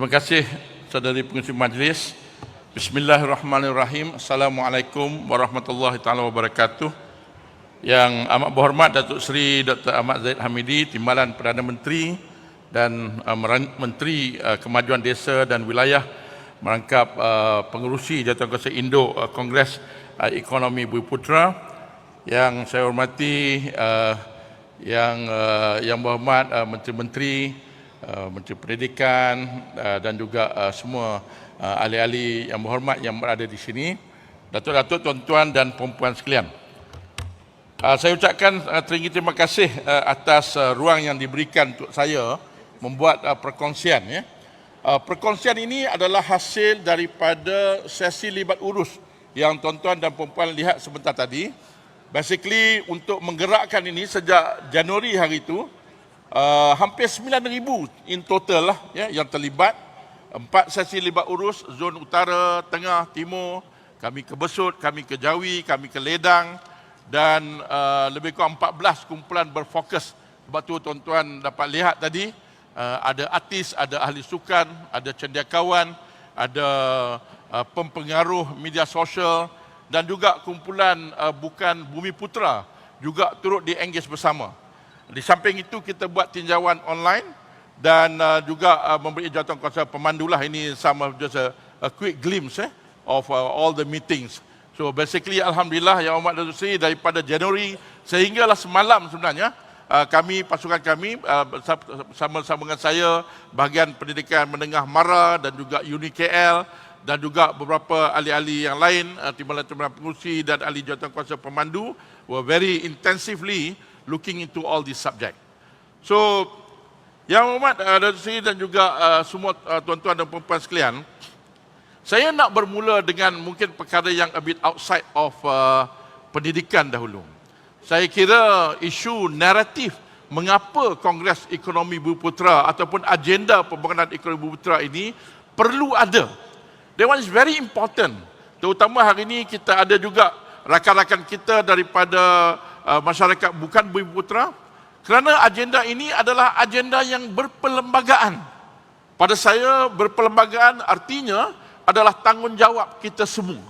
Terima kasih saudari pengerusi majlis. Bismillahirrahmanirrahim. Assalamualaikum warahmatullahi taala wabarakatuh. Yang amat berhormat Datuk Seri Dr. Ahmad Zahid Hamidi, Timbalan Perdana Menteri dan Menteri Kemajuan Desa dan Wilayah merangkap pengerusi Jawatankuasa Indo Kongres Ekonomi Bumiputera. Yang saya hormati yang berhormat Menteri-Menteri, Menteri Pendidikan dan juga semua ahli-ahli yang berhormat yang berada di sini, datuk-datuk, tuan-tuan dan puan-puan sekalian. Saya ucapkan terima kasih atas ruang yang diberikan untuk saya membuat perkongsian. Perkongsian ini adalah hasil daripada sesi libat urus yang tuan-tuan dan puan-puan lihat sebentar tadi. Basically untuk menggerakkan ini sejak Januari hari itu, hampir 9,000 in total lah yang terlibat. 4 sesi libat urus, zon utara, tengah, timur, kami ke Besut, kami ke Jawi, kami ke Ledang, dan lebih kurang 14 kumpulan berfokus. Sebab tu tuan-tuan dapat lihat tadi, ada artis, ada ahli sukan, ada cendekiawan, ada pempengaruh media sosial, dan juga kumpulan bukan Bumiputera juga turut di-engage bersama. Di samping itu kita buat tinjauan online dan juga memberi jawatankuasa pemandu lah. Ini sama just a quick glimpse of all the meetings. So basically alhamdulillah Yang Amat Datuk Seri, daripada Januari sehinggalah semalam sebenarnya kami, pasukan kami bersama dengan saya, bahagian pendidikan menengah MARA dan juga UNI KL dan juga beberapa ahli-ahli yang lain, timbalan pengurusi dan ahli jawatankuasa pemandu were very intensively looking into all this subject. So, Yang Amat Datuk Seri dan juga semua tuan-tuan dan puan-puan sekalian, saya nak bermula dengan mungkin perkara yang a bit outside of pendidikan dahulu. Saya kira isu naratif mengapa Kongres Ekonomi Bumiputera ataupun agenda pembangunan ekonomi Bumiputera ini perlu ada. That one is very important. Terutama hari ini kita ada juga rakan-rakan kita daripada masyarakat bukan Bumiputera, kerana agenda ini adalah agenda yang berperlembagaan. Pada saya, berperlembagaan artinya adalah tanggungjawab kita semua.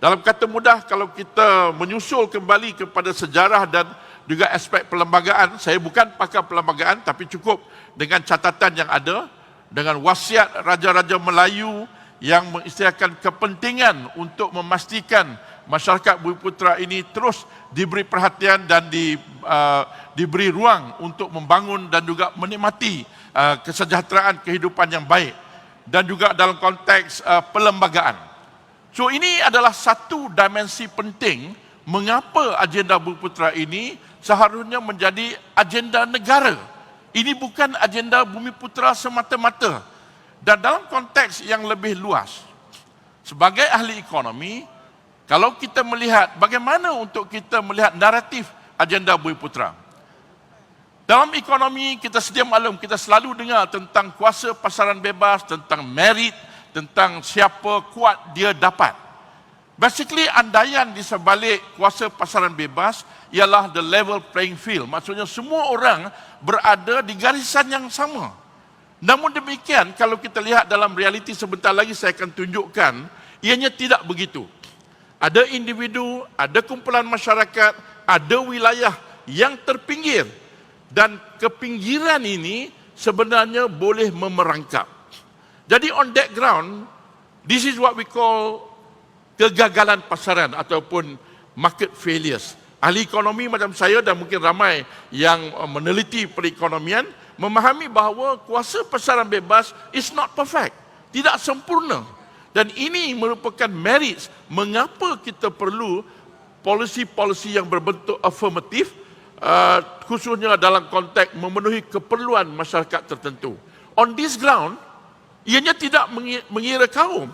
Dalam kata mudah, kalau kita menyusul kembali kepada sejarah dan juga aspek perlembagaan, saya bukan pakar perlembagaan tapi cukup dengan catatan yang ada, dengan wasiat Raja-Raja Melayu yang mengistilahkan kepentingan untuk memastikan masyarakat Bumiputera ini terus diberi perhatian dan diberi ruang untuk membangun dan juga menikmati kesejahteraan kehidupan yang baik, dan juga dalam konteks perlembagaan. So ini adalah satu dimensi penting mengapa agenda Bumiputera ini seharusnya menjadi agenda negara. Ini bukan agenda Bumiputera semata-mata. Dan dalam konteks yang lebih luas, sebagai ahli ekonomi, kalau kita melihat bagaimana untuk kita melihat naratif agenda Bumiputera. Dalam ekonomi kita sedia maklum, kita selalu dengar tentang kuasa pasaran bebas, tentang merit, tentang siapa kuat dia dapat. Basically andaian di sebalik kuasa pasaran bebas ialah the level playing field. Maksudnya semua orang berada di garisan yang sama. Namun demikian, kalau kita lihat dalam realiti, sebentar lagi saya akan tunjukkan, ianya tidak begitu. Ada individu, ada kumpulan masyarakat, ada wilayah yang terpinggir. Dan kepinggiran ini sebenarnya boleh memerangkap. Jadi on that ground, this is what we call kegagalan pasaran ataupun market failures. Ahli ekonomi macam saya dan mungkin ramai yang meneliti perekonomian, memahami bahawa kuasa pasaran bebas is not perfect, tidak sempurna. Dan ini merupakan merits mengapa kita perlu polisi-polisi yang berbentuk afirmatif, khususnya dalam konteks memenuhi keperluan masyarakat tertentu. On this ground, ianya tidak mengira kaum.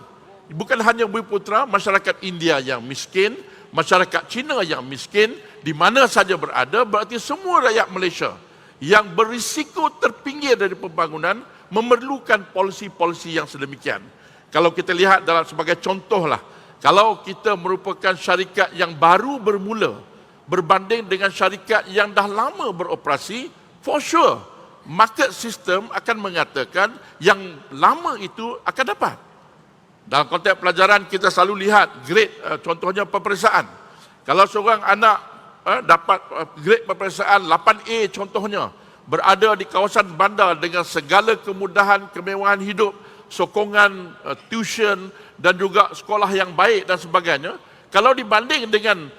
Bukan hanya Bumiputera, masyarakat India yang miskin, masyarakat Cina yang miskin, di mana saja berada, berarti semua rakyat Malaysia yang berisiko terpinggir dari pembangunan memerlukan polisi-polisi yang sedemikian. Kalau kita lihat dalam sebagai contohlah, kalau kita merupakan syarikat yang baru bermula berbanding dengan syarikat yang dah lama beroperasi, for sure market system akan mengatakan yang lama itu akan dapat. Dalam konteks pelajaran kita selalu lihat grade, contohnya peperiksaan. Kalau seorang anak dapat grade peperiksaan 8A contohnya, berada di kawasan bandar dengan segala kemudahan, kemewahan hidup, sokongan tuition dan juga sekolah yang baik dan sebagainya, kalau dibanding dengan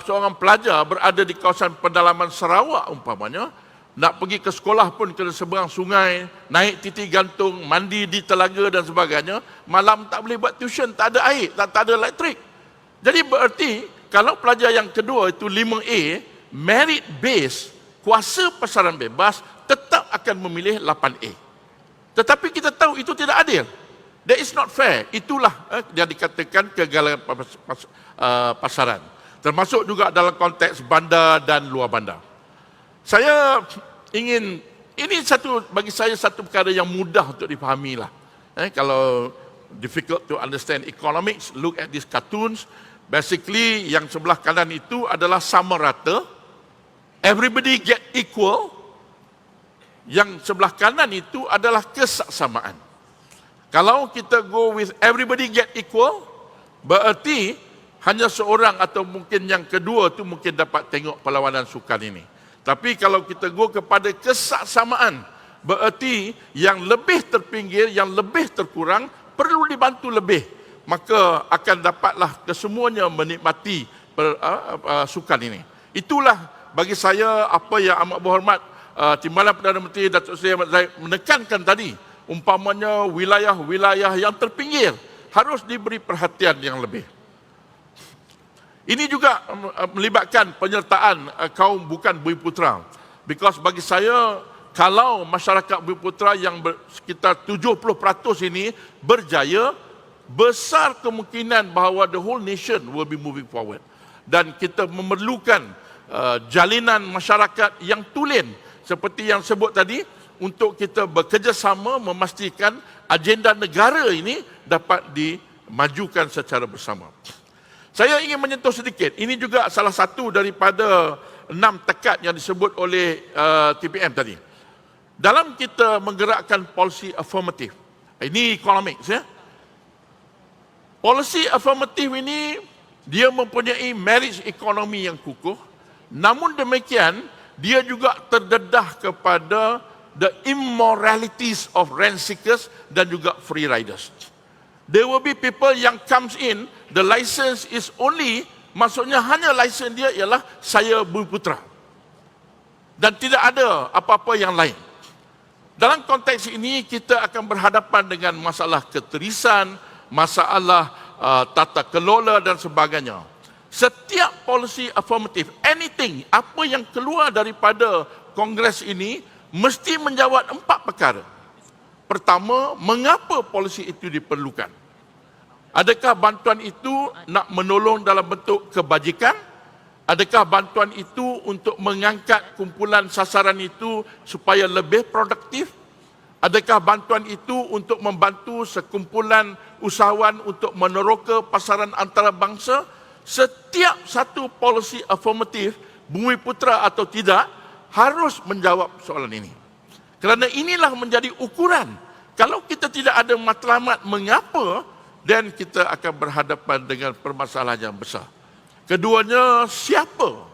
seorang pelajar berada di kawasan pedalaman Sarawak umpamanya, nak pergi ke sekolah pun kena seberang sungai, naik titi gantung, mandi di telaga dan sebagainya, malam tak boleh buat tuition, tak ada air, tak ada elektrik. Jadi berarti kalau pelajar yang kedua itu 5A, merit base, kuasa pasaran bebas, tetap akan memilih 8A. Tetapi kita tahu itu tidak adil. That is not fair. Itulah yang dikatakan kegagalan pasaran. Termasuk juga dalam konteks bandar dan luar bandar. Saya ingin, ini bagi saya satu perkara yang mudah untuk dipahami lah. Kalau difficult to understand economics, look at these cartoons. Basically, yang sebelah kanan itu adalah sama rata. Everybody get equal. Yang sebelah kanan itu adalah kesaksamaan. Kalau kita go with everybody get equal, berarti hanya seorang atau mungkin yang kedua tu mungkin dapat tengok perlawanan sukan ini. Tapi kalau kita go kepada kesaksamaan, berarti yang lebih terpinggir, yang lebih terkurang perlu dibantu lebih. Maka akan dapatlah kesemuanya menikmati sukan ini. Itulah bagi saya apa yang amat berhormat Timbalan Perdana Menteri Datuk Seri Ahmad Zahid menekankan tadi. Umpamanya wilayah-wilayah yang terpinggir harus diberi perhatian yang lebih. Ini juga melibatkan penyertaan kaum bukan Bumiputera. Because bagi saya, kalau masyarakat Bumiputera yang sekitar 70% ini berjaya, besar kemungkinan bahawa the whole nation will be moving forward. Dan kita memerlukan jalinan masyarakat yang tulen, seperti yang sebut tadi, untuk kita bekerjasama memastikan agenda negara ini dapat dimajukan secara bersama. Saya ingin menyentuh sedikit, ini juga salah satu daripada 6 tekad yang disebut oleh TPM tadi. Dalam kita menggerakkan policy affirmative, ini economics ya. Policy affirmative ini, dia mempunyai marriage ekonomi yang kukuh, namun demikian, dia juga terdedah kepada the immoralities of rent seekers dan juga free riders. There will be people yang comes in, the license is only, maksudnya hanya license dia ialah saya Bumiputera. Dan tidak ada apa-apa yang lain. Dalam konteks ini, kita akan berhadapan dengan masalah keterisan, masalah tata kelola dan sebagainya. Setiap policy affirmative, anything, apa yang keluar daripada Kongres ini, mesti menjawab 4 perkara. Pertama, mengapa polisi itu diperlukan? Adakah bantuan itu nak menolong dalam bentuk kebajikan? Adakah bantuan itu untuk mengangkat kumpulan sasaran itu supaya lebih produktif? Adakah bantuan itu untuk membantu sekumpulan usahawan untuk meneroka pasaran antarabangsa? Setiap satu polisi afirmatif, Bumiputera atau tidak, harus menjawab soalan ini. Kerana inilah menjadi ukuran. Kalau kita tidak ada matlamat mengapa, dan kita akan berhadapan dengan permasalahan yang besar. Keduanya, siapa?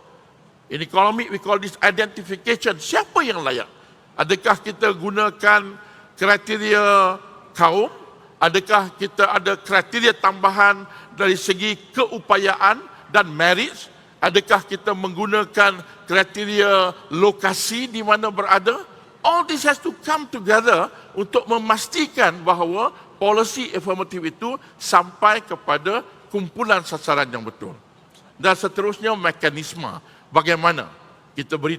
In economic, we call this identification. Siapa yang layak? Adakah kita gunakan kriteria kaum? Adakah kita ada kriteria tambahan dari segi keupayaan dan merit? Adakah kita menggunakan kriteria lokasi di mana berada? All this has to come together untuk memastikan bahawa polisi affirmative itu sampai kepada kumpulan sasaran yang betul. Dan seterusnya mekanisme. Bagaimana? Kita beri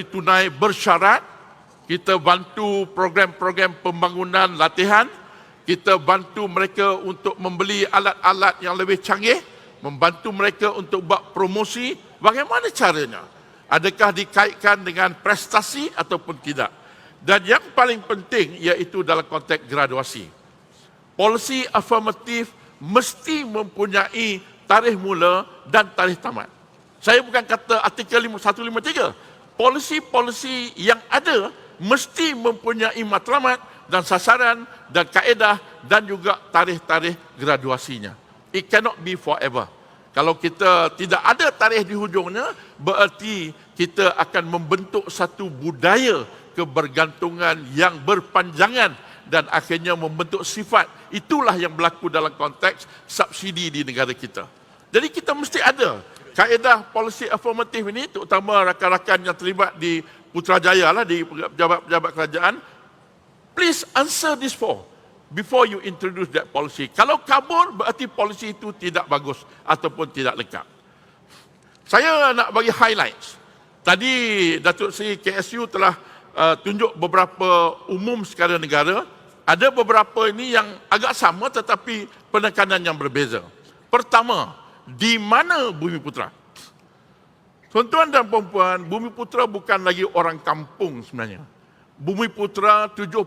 tunai bersyarat, kita bantu program-program pembangunan latihan, kita bantu mereka untuk membeli alat-alat yang lebih canggih, membantu mereka untuk buat promosi. Bagaimana caranya? Adakah dikaitkan dengan prestasi ataupun tidak? Dan yang paling penting iaitu dalam konteks graduasi. Polisi afirmatif mesti mempunyai tarikh mula dan tarikh tamat. Saya bukan kata artikel 153. polisi-polisi yang ada mesti mempunyai matlamat dan sasaran dan kaedah dan juga tarikh-tarikh graduasinya. It cannot be forever. Kalau kita tidak ada tarikh di hujungnya, berarti kita akan membentuk satu budaya kebergantungan yang berpanjangan dan akhirnya membentuk sifat. Itulah yang berlaku dalam konteks subsidi di negara kita. Jadi kita mesti ada kaedah polisi afirmatif ini, terutama rakan-rakan yang terlibat di Putrajaya lah, di pejabat-pejabat kerajaan. Please answer this before you introduce that policy. Kalau kabur, berarti polisi itu tidak bagus ataupun tidak lengkap. Saya nak bagi highlights. Tadi Datuk Seri KSU telah tunjuk beberapa umum sekara negara. Ada beberapa ini yang agak sama tetapi penekanan yang berbeza. Pertama, di mana Bumiputera? Tuan-tuan dan puan-puan, Bumiputera bukan lagi orang kampung sebenarnya. Bumiputera 70%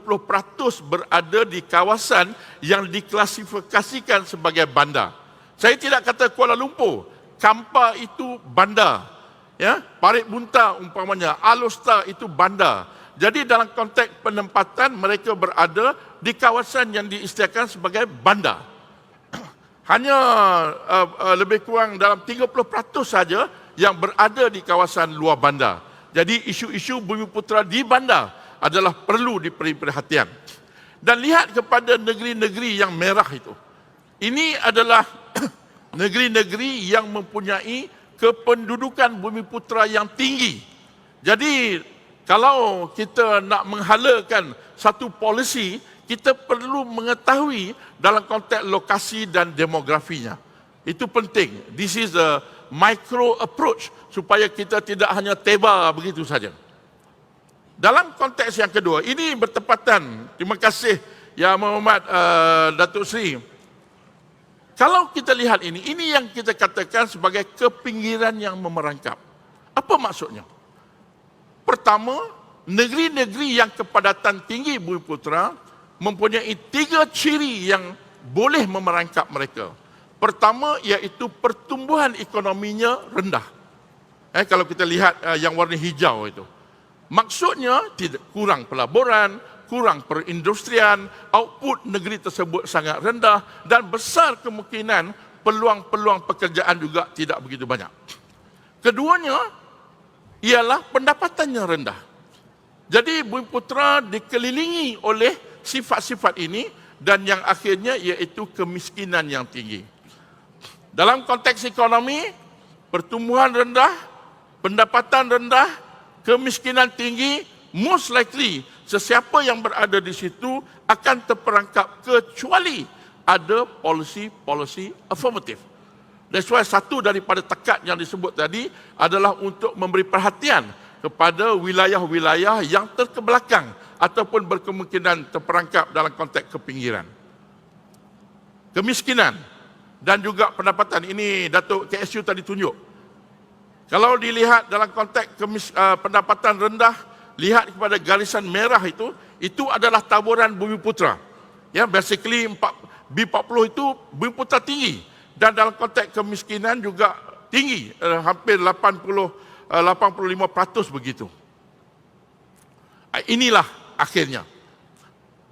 berada di kawasan yang diklasifikasikan sebagai bandar. Saya tidak kata Kuala Lumpur, Kampar itu bandar. Ya, Parit Bunta umpamanya, Alor itu bandar. Jadi dalam konteks penempatan mereka berada di kawasan yang diistilahkan sebagai bandar. Hanya lebih kurang dalam 30% saja yang berada di kawasan luar bandar. Jadi isu-isu Bumiputera di bandar adalah perlu diberi perhatian. Dan lihat kepada negeri-negeri yang merah itu. Ini adalah negeri-negeri yang mempunyai kependudukan Bumiputera yang tinggi. Jadi kalau kita nak menghalakan satu polisi, kita perlu mengetahui dalam konteks lokasi dan demografinya. Itu penting. This is a micro approach supaya kita tidak hanya teba begitu saja. Dalam konteks yang kedua, ini bertepatan. Terima kasih Yang Berhormat Datuk Seri. Kalau kita lihat ini yang kita katakan sebagai kepinggiran yang memerangkap. Apa maksudnya? Pertama, negeri-negeri yang kepadatan tinggi Bumiputera mempunyai 3 ciri yang boleh memerangkap mereka. Pertama, iaitu pertumbuhan ekonominya rendah. Kalau kita lihat yang warna hijau itu. Maksudnya tidak kurang pelaburan, kurang perindustrian, output negeri tersebut sangat rendah dan besar kemungkinan peluang-peluang pekerjaan juga tidak begitu banyak. Keduanya ialah pendapatannya rendah. Jadi Bumiputera dikelilingi oleh sifat-sifat ini dan yang akhirnya iaitu kemiskinan yang tinggi. Dalam konteks ekonomi, pertumbuhan rendah, pendapatan rendah, kemiskinan tinggi, most likely sesiapa yang berada di situ akan terperangkap kecuali ada polisi afirmatif. That's why satu daripada tekad yang disebut tadi adalah untuk memberi perhatian kepada wilayah-wilayah yang terkebelakang ataupun berkemungkinan terperangkap dalam konteks kepinggiran. Kemiskinan dan juga pendapatan, ini Datuk KSU tadi tunjuk. Kalau dilihat dalam konteks pendapatan rendah, lihat kepada garisan merah itu adalah taburan Bumiputera. Ya, basically B40 itu Bumiputera tinggi dan dalam konteks kemiskinan juga tinggi, hampir 85% begitu. Inilah akhirnya.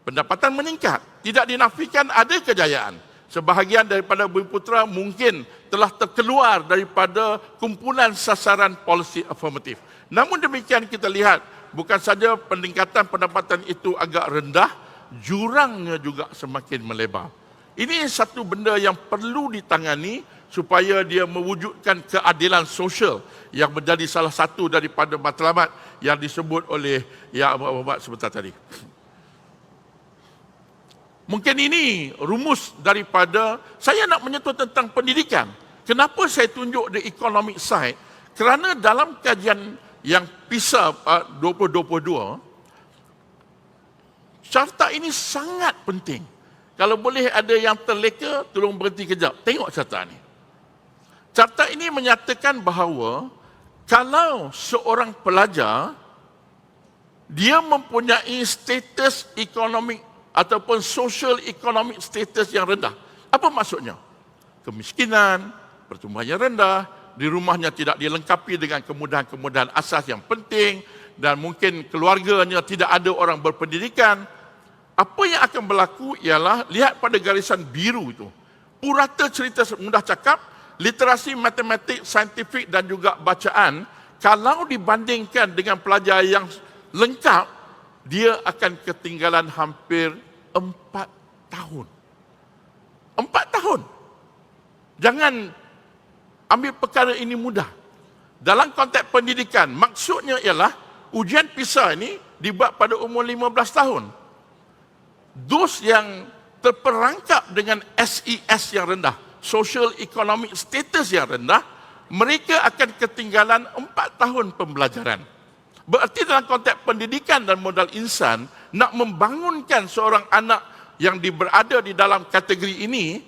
Pendapatan meningkat, tidak dinafikan ada kejayaan. Sebahagian daripada Bumiputera mungkin telah terkeluar daripada kumpulan sasaran polisi afirmatif. Namun demikian kita lihat, bukan saja peningkatan pendapatan itu agak rendah, jurangnya juga semakin melebar. Ini satu benda yang perlu ditangani supaya dia mewujudkan keadilan sosial yang menjadi salah satu daripada matlamat yang disebut oleh Yang Berhormat sebentar tadi. Mungkin ini rumus daripada saya nak menyentuh tentang pendidikan. Kenapa saya tunjuk the economic side? Kerana dalam kajian yang PISA 2022, carta ini sangat penting. Kalau boleh ada yang terleka, tolong berhenti kejap. Tengok carta ini. Carta ini menyatakan bahawa kalau seorang pelajar, dia mempunyai status ekonomi ataupun social economic status yang rendah. Apa maksudnya? Kemiskinan, pertumbuhannya rendah, di rumahnya tidak dilengkapi dengan kemudahan-kemudahan asas yang penting, dan mungkin keluarganya tidak ada orang berpendidikan, apa yang akan berlaku ialah, lihat pada garisan biru itu, purata cerita mudah cakap, literasi matematik, saintifik dan juga bacaan, kalau dibandingkan dengan pelajar yang lengkap, dia akan ketinggalan hampir 4 tahun. 4 tahun. Jangan ambil perkara ini mudah. Dalam konteks pendidikan, maksudnya ialah ujian PISA ini dibuat pada umur 15 tahun. Those yang terperangkap dengan SES yang rendah, social economic status yang rendah, mereka akan ketinggalan 4 tahun pembelajaran. Berarti dalam konteks pendidikan dan modal insan, nak membangunkan seorang anak yang berada di dalam kategori ini,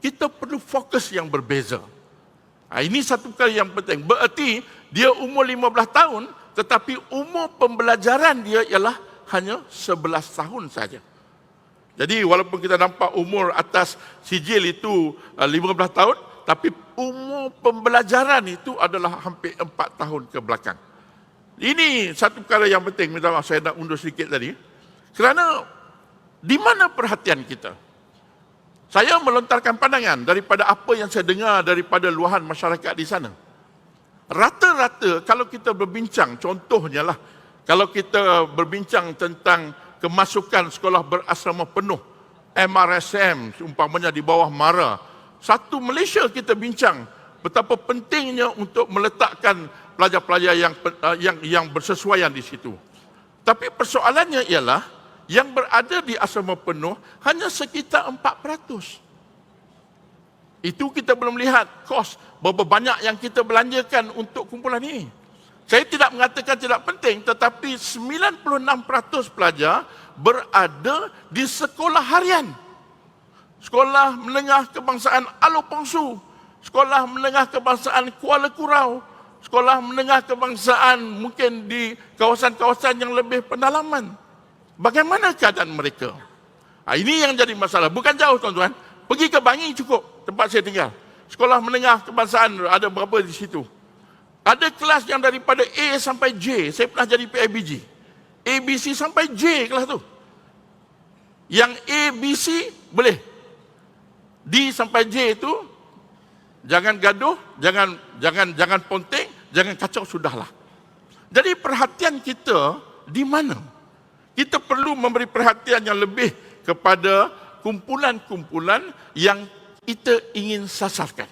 kita perlu fokus yang berbeza. Ini satu perkara yang penting. Berarti dia umur 15 tahun, tetapi umur pembelajaran dia ialah hanya 11 tahun saja. Jadi walaupun kita nampak umur atas sijil itu 15 tahun, tapi umur pembelajaran itu adalah hampir 4 tahun ke belakang. Ini satu perkara yang penting. Minta maaf, saya nak undur sedikit tadi. Kerana di mana perhatian kita? Saya melontarkan pandangan daripada apa yang saya dengar daripada luahan masyarakat di sana. Rata-rata kalau kita berbincang, contohnya lah, kalau kita berbincang tentang kemasukan sekolah berasrama penuh, MRSM, umpamanya di bawah MARA, satu Malaysia kita bincang betapa pentingnya untuk meletakkan pelajar-pelajar yang bersesuaian di situ. Tapi persoalannya ialah, yang berada di asrama penuh hanya sekitar 4%. Itu kita belum lihat kos berapa banyak yang kita belanjakan untuk kumpulan ini. Saya tidak mengatakan tidak penting, tetapi 96% pelajar berada di sekolah harian. Sekolah menengah kebangsaan Alor Pongsu, sekolah menengah kebangsaan Kuala Kurau, sekolah menengah kebangsaan mungkin di kawasan-kawasan yang lebih pendalaman. Bagaimana keadaan mereka? Ini yang jadi masalah. Bukan jauh tuan-tuan. Pergi ke Bangi cukup, tempat saya tinggal. Sekolah menengah kebangsaan ada berapa di situ. Ada kelas yang daripada A sampai J. Saya pernah jadi PIBG. A, B, C sampai J kelas tu. Yang A, B, C boleh. D sampai J itu jangan gaduh, jangan ponteng, jangan kacau, sudahlah. Jadi perhatian kita di mana? Kita perlu memberi perhatian yang lebih kepada kumpulan-kumpulan yang kita ingin sasarkan.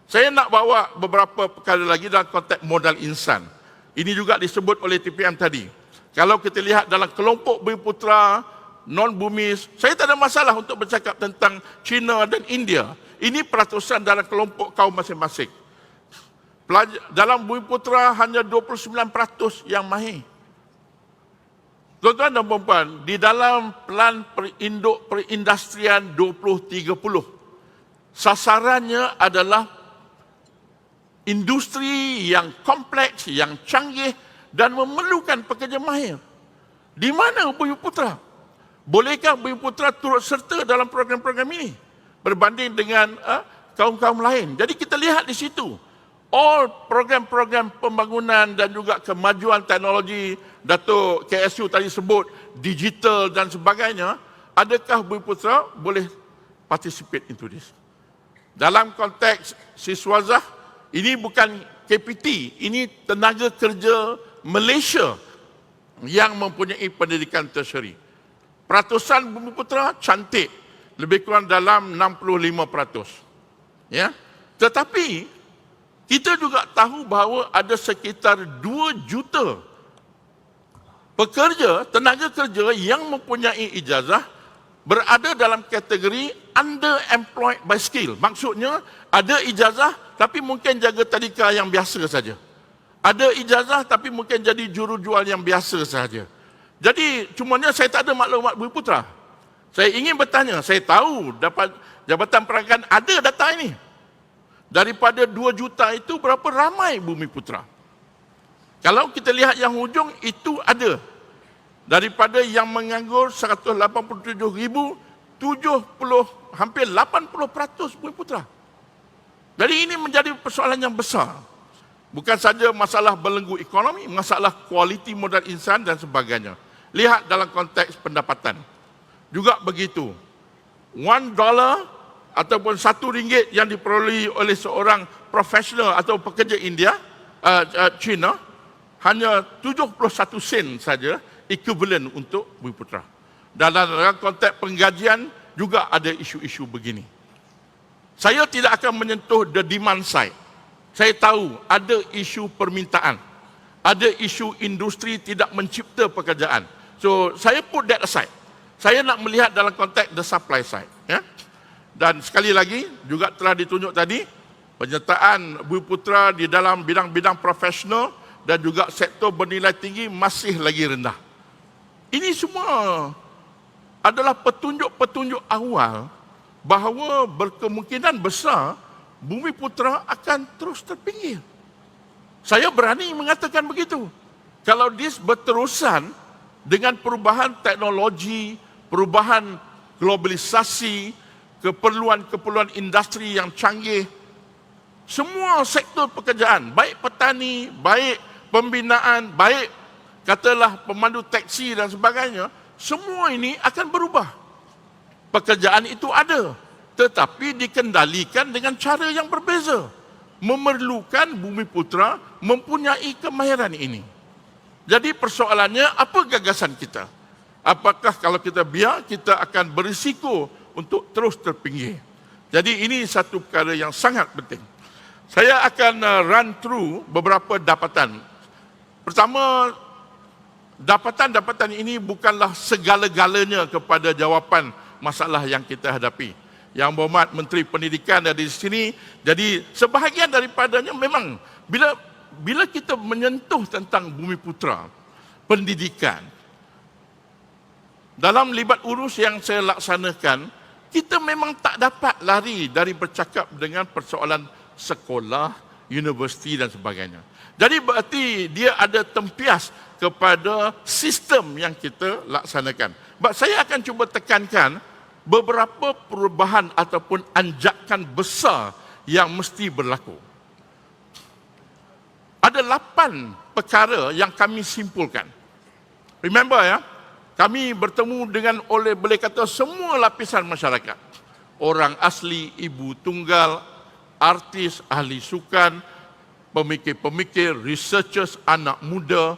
Saya nak bawa beberapa perkara lagi dalam konteks modal insan. Ini juga disebut oleh TPM tadi. Kalau kita lihat dalam kelompok Bumiputera, non-Bumis, saya tak ada masalah untuk bercakap tentang China dan India. Ini peratusan dalam kelompok kaum masing-masing. Dalam Bumiputera hanya 29% yang mahir. Tuan-tuan dan puan-puan, di dalam Pelan Induk Perindustrian 2030, sasarannya adalah industri yang kompleks, yang canggih dan memerlukan pekerja mahir. Di mana Bumiputera? Bolehkah Bumiputera turut serta dalam program-program ini berbanding dengan kaum-kaum lain? Jadi kita lihat di situ, all program-program pembangunan dan juga kemajuan teknologi, Datuk KSU tadi sebut, digital dan sebagainya, adakah Bumiputera boleh participate into this? Dalam konteks Siswazah, ini bukan KPT, ini tenaga kerja Malaysia yang mempunyai pendidikan tertiary. Peratusan Bumiputera cantik, lebih kurang dalam 65%. Ya? Tetapi kita juga tahu bahawa ada sekitar 2 juta pekerja, tenaga kerja yang mempunyai ijazah berada dalam kategori underemployed by skill. Maksudnya ada ijazah tapi mungkin jaga tadika yang biasa saja. Ada ijazah tapi mungkin jadi jurujual yang biasa saja. Jadi cumanya saya tak ada maklumat Bumiputera. Saya ingin bertanya, saya tahu dapat Jabatan Perangkan ada data ini. Daripada 2 juta itu berapa ramai Bumiputera? Kalau kita lihat yang hujung itu ada. Daripada yang menganggur 187,000, hampir 80% Bumiputera. Jadi ini menjadi persoalan yang besar. Bukan saja masalah belenggu ekonomi, masalah kualiti modal insan dan sebagainya. Lihat dalam konteks pendapatan. Juga begitu. $1 ataupun RM1 yang diperolehi oleh seorang profesional atau pekerja China, hanya 71 sen saja equivalent untuk Bumiputera. Dan dalam konteks penggajian juga ada isu-isu begini. Saya tidak akan menyentuh the demand side. Saya tahu ada isu permintaan, ada isu industri tidak mencipta pekerjaan. So, saya put that aside. Saya nak melihat dalam konteks the supply side. Ya? Dan sekali lagi, juga telah ditunjuk tadi, penyertaan Bumiputera di dalam bidang-bidang profesional dan juga sektor bernilai tinggi masih lagi rendah. Ini semua adalah petunjuk-petunjuk awal bahawa berkemungkinan besar Bumiputera akan terus terpinggir. Saya berani mengatakan begitu. Kalau this berterusan dengan perubahan teknologi, perubahan globalisasi, keperluan-keperluan industri yang canggih, semua sektor pekerjaan, baik petani, baik pembinaan, baik katalah pemandu teksi dan sebagainya, semua ini akan berubah. Pekerjaan itu ada, tetapi dikendalikan dengan cara yang berbeza. Memerlukan Bumiputera mempunyai kemahiran ini. Jadi persoalannya, apa gagasan kita? Apakah kalau kita biar, kita akan berisiko untuk terus terpinggir? Jadi ini satu perkara yang sangat penting. Saya akan run through beberapa dapatan. Pertama, dapatan-dapatan ini bukanlah segala-galanya kepada jawapan masalah yang kita hadapi. Yang berhormat Menteri Pendidikan ada di sini, jadi sebahagian daripadanya memang bila kita menyentuh tentang Bumiputera, pendidikan, dalam libat urus yang saya laksanakan, kita memang tak dapat lari dari bercakap dengan persoalan sekolah, universiti dan sebagainya. Jadi berarti dia ada tempias kepada sistem yang kita laksanakan. Saya akan cuba tekankan beberapa perubahan ataupun anjakan besar yang mesti berlaku. Ada 8 perkara yang kami simpulkan. Remember ya, kami bertemu dengan boleh kata semua lapisan masyarakat. Orang asli, ibu tunggal, artis, ahli sukan, pemikir-pemikir, researchers, anak muda.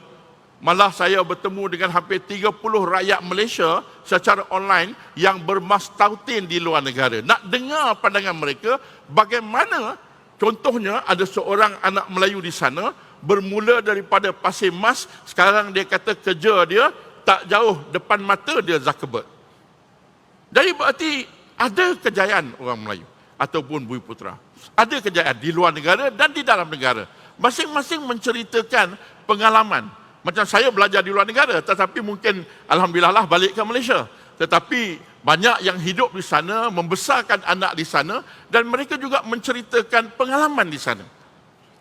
Malah saya bertemu dengan hampir 30 rakyat Malaysia secara online yang bermastautin di luar negara. Nak dengar pandangan mereka bagaimana, contohnya ada seorang anak Melayu di sana, bermula daripada Pasir Mas, sekarang dia kata kerja dia tak jauh depan mata dia Zuckerberg. Jadi berarti ada kejayaan orang Melayu ataupun Bumiputera. Ada kejayaan di luar negara dan di dalam negara. Masing-masing menceritakan pengalaman. Macam saya belajar di luar negara, tetapi mungkin alhamdulillah lah balik ke Malaysia. Tetapi banyak yang hidup di sana, membesarkan anak di sana, dan mereka juga menceritakan pengalaman di sana.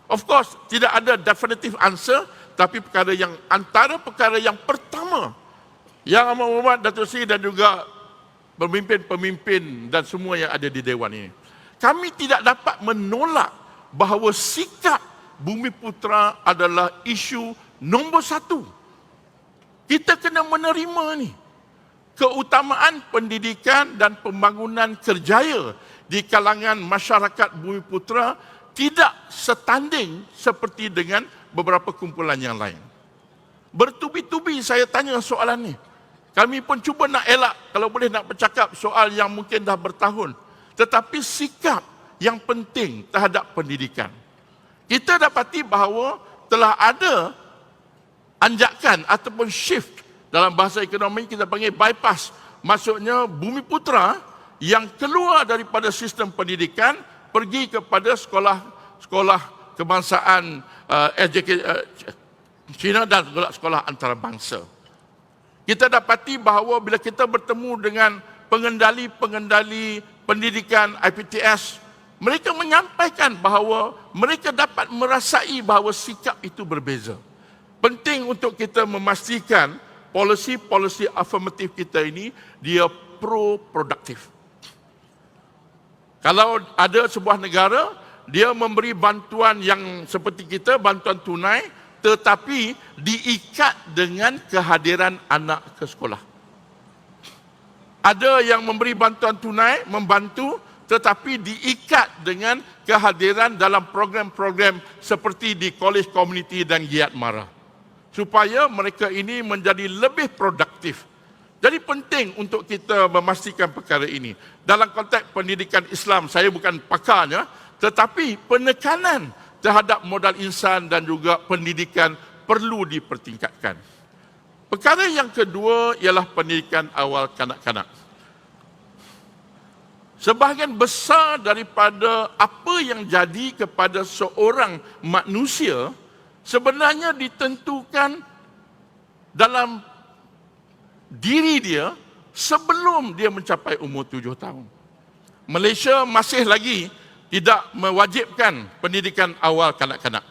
Of course, tidak ada definitive answer, tapi antara perkara yang pertama yang Amat Berhormat Datuk Seri dan juga pemimpin-pemimpin dan semua yang ada di Dewan ini, kami tidak dapat menolak bahawa sikap Bumiputera adalah isu nombor 1. Kita kena menerima ni. Keutamaan pendidikan dan pembangunan kerjaya di kalangan masyarakat Bumiputera tidak setanding seperti dengan beberapa kumpulan yang lain. Bertubi-tubi saya tanya soalan ni. Kami pun cuba nak elak, kalau boleh nak bercakap soal yang mungkin dah bertahun. Tetapi sikap yang penting terhadap pendidikan. Kita dapati bahawa telah ada anjakan ataupun shift, dalam bahasa ekonomi kita panggil bypass. Maksudnya Bumiputera yang keluar daripada sistem pendidikan pergi kepada sekolah kebangsaan Cina dan sekolah antarabangsa. Kita dapati bahawa bila kita bertemu dengan pengendali-pengendali pendidikan IPTS, mereka menyampaikan bahawa mereka dapat merasai bahawa sikap itu berbeza. Penting untuk kita memastikan polisi-polisi afirmatif kita ini dia pro-produktif. Kalau ada sebuah negara dia memberi bantuan yang seperti kita, bantuan tunai, tetapi diikat dengan kehadiran anak ke sekolah. Ada yang memberi bantuan tunai, membantu, tetapi diikat dengan kehadiran dalam program-program seperti di Kolej Komuniti dan Giat Mara, supaya mereka ini menjadi lebih produktif. Jadi penting untuk kita memastikan perkara ini. Dalam konteks pendidikan Islam, saya bukan pakarnya, tetapi penekanan terhadap modal insan dan juga pendidikan perlu dipertingkatkan. Perkara yang kedua ialah pendidikan awal kanak-kanak. Sebahagian besar daripada apa yang jadi kepada seorang manusia sebenarnya ditentukan dalam diri dia sebelum dia mencapai umur 7 tahun. Malaysia masih lagi tidak mewajibkan pendidikan awal kanak-kanak.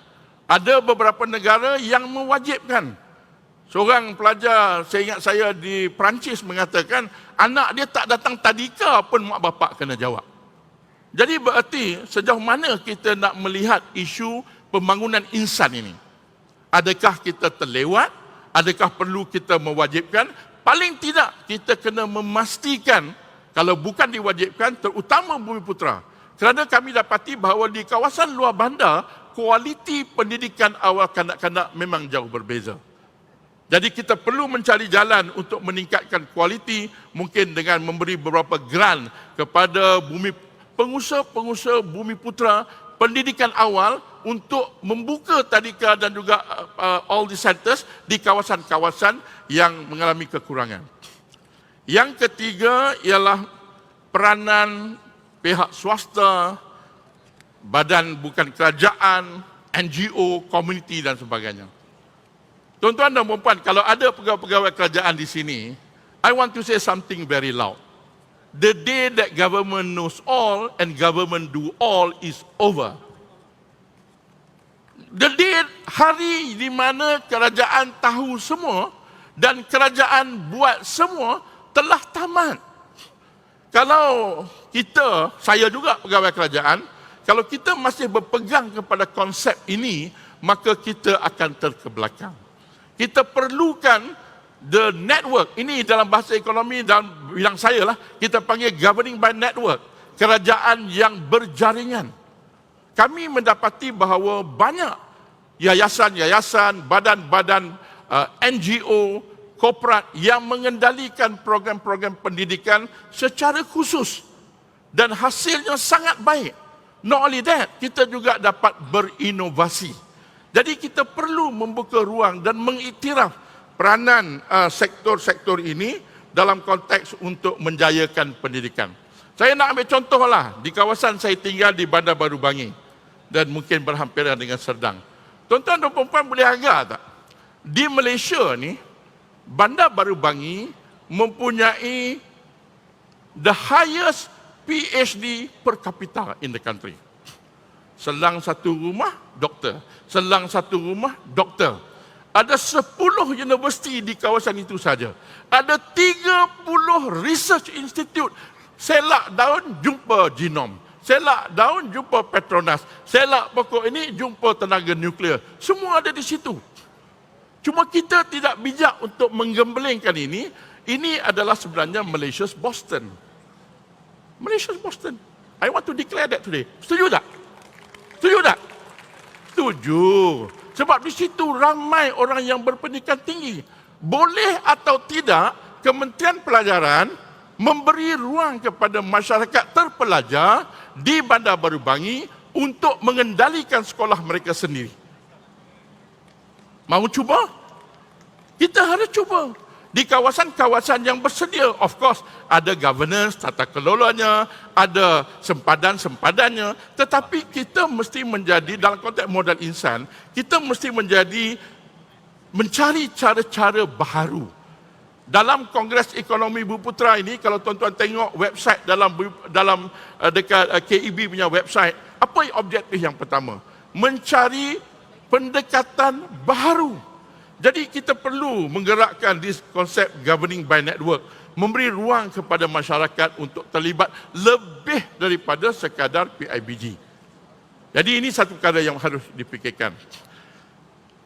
Ada beberapa negara yang mewajibkan. Seorang pelajar, saya ingat saya di Perancis mengatakan, anak dia tak datang tadika pun mak bapak kena jawab. Jadi berarti sejauh mana kita nak melihat isu pembangunan insan ini? Adakah kita terlewat? Adakah perlu kita mewajibkan? Paling tidak kita kena memastikan, kalau bukan diwajibkan, terutama Bumi Putra. Kerana kami dapati bahawa di kawasan luar bandar, kualiti pendidikan awal kanak-kanak memang jauh berbeza. Jadi kita perlu mencari jalan untuk meningkatkan kualiti, mungkin dengan memberi beberapa grant kepada pengusaha-pengusaha Bumi Putra, pendidikan awal untuk membuka tadika dan juga all the centers di kawasan-kawasan yang mengalami kekurangan. Yang ketiga ialah peranan pihak swasta, badan bukan kerajaan, NGO, komuniti dan sebagainya. Tuan-tuan dan puan-puan, kalau ada pegawai-pegawai kerajaan di sini, I want to say something very loud. The day that government knows all and government do all is over. The day, hari di mana kerajaan tahu semua dan kerajaan buat semua telah tamat. Kalau kita, saya juga pegawai kerajaan, kalau kita masih berpegang kepada konsep ini, maka kita akan terkebelakang. Kita perlukan the network. Ini dalam bahasa ekonomi, dalam bidang saya lah, kita panggil governing by network. Kerajaan yang berjaringan. Kami mendapati bahawa banyak yayasan-yayasan, badan-badan NGO, korporat yang mengendalikan program-program pendidikan secara khusus. Dan hasilnya sangat baik. Not only that, kita juga dapat berinovasi. Jadi kita perlu membuka ruang dan mengiktiraf peranan sektor-sektor ini dalam konteks untuk menjayakan pendidikan. Saya nak ambil contohlah, di kawasan saya tinggal di Bandar Baru Bangi dan mungkin berhampiran dengan Serdang. Tuan-tuan dan puan-puan boleh agak tak? Di Malaysia ni, Bandar Baru Bangi mempunyai the highest PhD per capita in the country. Selang satu rumah, doktor. Selang satu rumah, doktor. Ada 10 universiti di kawasan itu saja. Ada 30 research institute. Selak daun, jumpa genom. Selak daun, jumpa Petronas. Selak pokok ini, jumpa tenaga nuklear. Semua ada di situ. Cuma kita tidak bijak untuk menggembelengkan ini. Ini adalah sebenarnya Malaysia's Boston. Malaysia's Boston. I want to declare that today. Setuju tak? Setuju tak? Setuju. Sebab di situ ramai orang yang berpendidikan tinggi. Boleh atau tidak, Kementerian Pelajaran memberi ruang kepada masyarakat terpelajar di Bandar Baru Bangi untuk mengendalikan sekolah mereka sendiri. Mahu cuba? Kita harus cuba. Di kawasan-kawasan yang bersedia, of course, ada governance, tata kelolanya, ada sempadan-sempadannya, tetapi kita mesti menjadi, dalam konteks modal insan, kita mesti mencari cara-cara baharu. Dalam Kongres Ekonomi Bumi Putra ini, kalau tuan-tuan tengok website dalam dekat KEB punya website, apa objektif yang pertama? Mencari pendekatan baharu. Jadi kita perlu menggerakkan this konsep governing by network, memberi ruang kepada masyarakat untuk terlibat lebih daripada sekadar PIBG. Jadi ini satu perkara yang harus dipikirkan.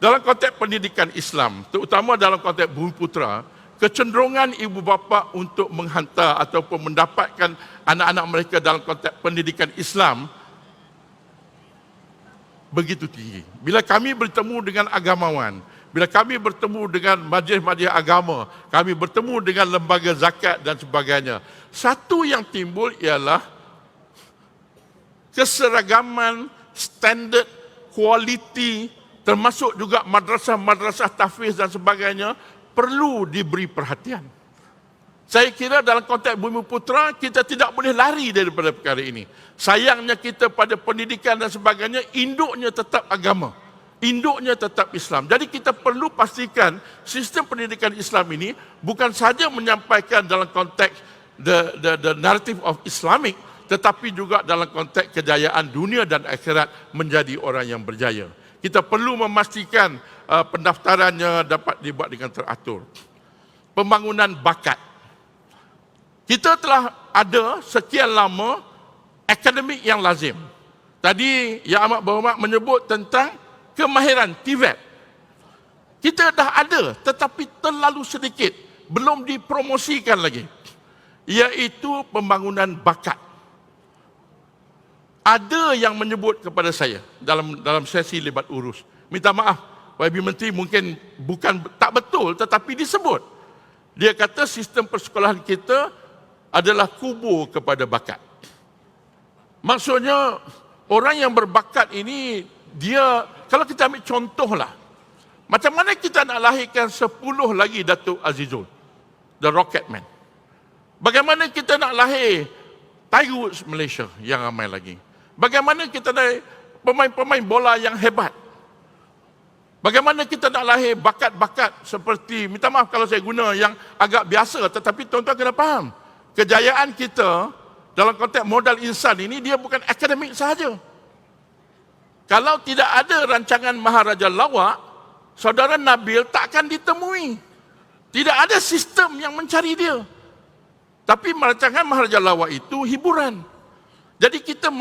Dalam konteks pendidikan Islam, terutama dalam konteks Bumiputera, kecenderungan ibu bapa untuk menghantar ataupun mendapatkan anak-anak mereka dalam konteks pendidikan Islam begitu tinggi. Bila kami bertemu dengan agamawan, bila kami bertemu dengan majlis-majlis agama, kami bertemu dengan lembaga zakat dan sebagainya, satu yang timbul ialah keseragaman, standard, kualiti, termasuk juga madrasah-madrasah tahfiz dan sebagainya, perlu diberi perhatian. Saya kira dalam konteks Bumiputera, kita tidak boleh lari daripada perkara ini. Sayangnya kita pada pendidikan dan sebagainya, induknya tetap agama. Induknya tetap Islam. Jadi kita perlu pastikan sistem pendidikan Islam ini bukan saja menyampaikan dalam konteks the narrative of Islamic, tetapi juga dalam konteks kejayaan dunia dan akhirat menjadi orang yang berjaya. Kita perlu memastikan pendaftarannya dapat dibuat dengan teratur. Pembangunan bakat. Kita telah ada sekian lama akademik yang lazim. Tadi Yang Amat Berhormat menyebut tentang kemahiran TVET. Kita dah ada tetapi terlalu sedikit, belum dipromosikan lagi. Iaitu pembangunan bakat. Ada yang menyebut kepada saya dalam sesi libat urus. Minta maaf, YB Menteri mungkin bukan tak betul tetapi disebut. Dia kata sistem persekolahan kita adalah kubur kepada bakat. Maksudnya orang yang berbakat ini, dia, kalau kita ambil contohlah, macam mana kita nak lahirkan 10 lagi Datuk Azizul, the Rocket Man. Bagaimana kita nak lahir Tiger Woods Malaysia yang ramai lagi. Bagaimana kita nak pemain-pemain bola yang hebat. Bagaimana kita nak lahir bakat-bakat seperti, minta maaf kalau saya guna yang agak biasa, tetapi tuan-tuan kena faham. Kejayaan kita dalam konteks modal insan ini, dia bukan akademik sahaja. Kalau tidak ada rancangan Maharaja Lawak, Saudara Nabil takkan ditemui. Tidak ada sistem yang mencari dia. Tapi rancangan Maharaja Lawak itu hiburan. Jadi kita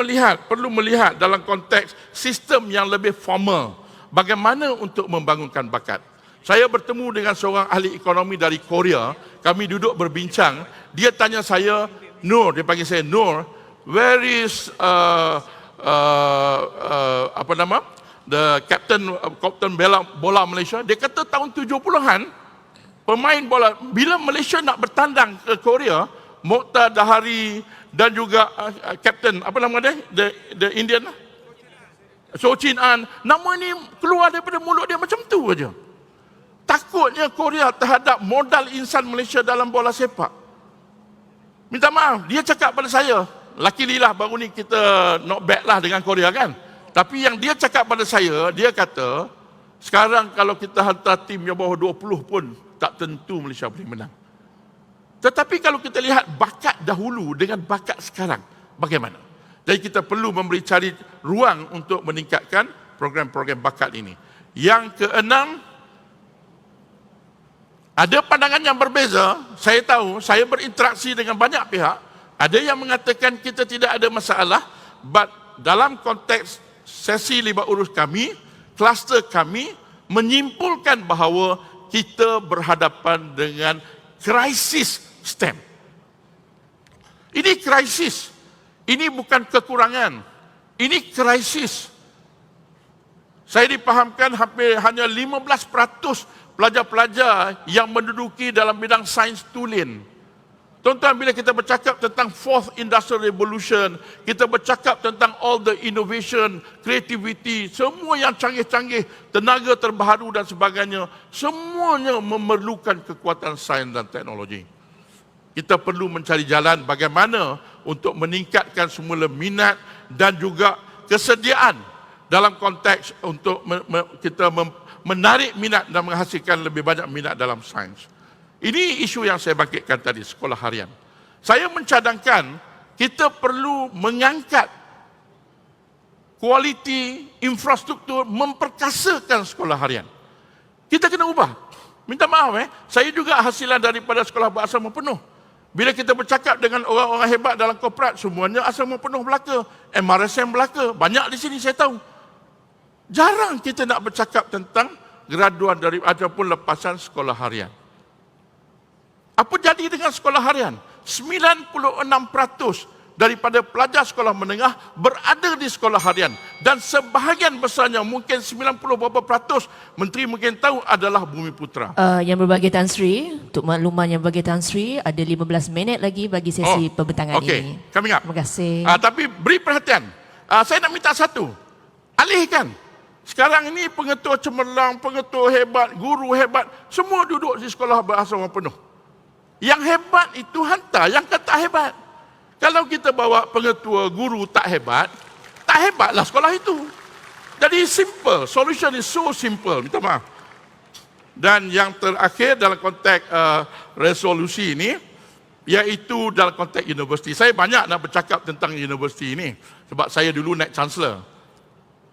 perlu melihat dalam konteks sistem yang lebih formal, bagaimana untuk membangunkan bakat. Saya bertemu dengan seorang ahli ekonomi dari Korea, kami duduk berbincang, dia tanya saya, Nur, dia panggil saya Nur, where is the captain bola Malaysia? Dia kata tahun 70-an pemain bola, bila Malaysia nak bertandang ke Korea, Mokhtar Dahari dan juga captain the Indian So Chin An, nama ni keluar daripada mulut dia macam tu aja. Takutnya Korea terhadap modal insan Malaysia dalam bola sepak. Minta maaf, dia cakap pada saya, luckily lah baru ni kita not bad lah dengan Korea kan. Tapi yang dia cakap pada saya, dia kata, sekarang kalau kita hantar tim yang bawah 20 pun, tak tentu Malaysia boleh menang. Tetapi kalau kita lihat bakat dahulu dengan bakat sekarang, bagaimana? Jadi kita perlu cari ruang untuk meningkatkan program-program bakat ini. Yang keenam, ada pandangan yang berbeza. Saya tahu, saya berinteraksi dengan banyak pihak. Ada yang mengatakan kita tidak ada masalah, but dalam konteks sesi libat urus kami, kluster kami menyimpulkan bahawa kita berhadapan dengan krisis STEM. Ini krisis. Ini bukan kekurangan. Ini krisis. Saya dipahamkan hampir hanya 15% pelajar-pelajar yang menduduki dalam bidang sains tulen. Tuan-tuan, bila kita bercakap tentang Fourth Industrial Revolution, kita bercakap tentang all the innovation, creativity, semua yang canggih-canggih, tenaga terbaru dan sebagainya, semuanya memerlukan kekuatan sains dan teknologi. Kita perlu mencari jalan bagaimana untuk meningkatkan semula minat dan juga kesediaan dalam konteks untuk kita menarik minat dan menghasilkan lebih banyak minat dalam sains. Ini isu yang saya bangkitkan tadi, sekolah harian. Saya mencadangkan kita perlu mengangkat kualiti infrastruktur, memperkasakan sekolah harian. Kita kena ubah. Minta maaf saya juga hasilan daripada sekolah berasrama penuh. Bila kita bercakap dengan orang-orang hebat dalam korporat, semuanya asrama penuh belaka. MRSM belaka. Banyak di sini saya tahu. Jarang kita nak bercakap tentang graduan dari ataupun lepasan sekolah harian. Apa jadi dengan sekolah harian? 96% daripada pelajar sekolah menengah berada di sekolah harian. Dan sebahagian besarnya, mungkin 90 berapa peratus, Menteri mungkin tahu, adalah Bumiputra. Yang berbahagia Tan Sri, untuk makluman yang berbahagia Tan Sri, ada 15 minit lagi bagi sesi pembentangan ini. Okey, coming up. Terima kasih. Tapi beri perhatian. Saya nak minta satu. Alihkan. Sekarang ini pengetua cemerlang, pengetua hebat, guru hebat, semua duduk di sekolah berasrama penuh. Yang hebat itu hantar, yang kata hebat. Kalau kita bawa pengetua guru tak hebatlah sekolah itu. Jadi simple, solution is so simple. Minta maaf. Dan yang terakhir dalam konteks resolusi ini, iaitu dalam konteks universiti. Saya banyak nak bercakap tentang universiti ini, sebab saya dulu naik chancellor.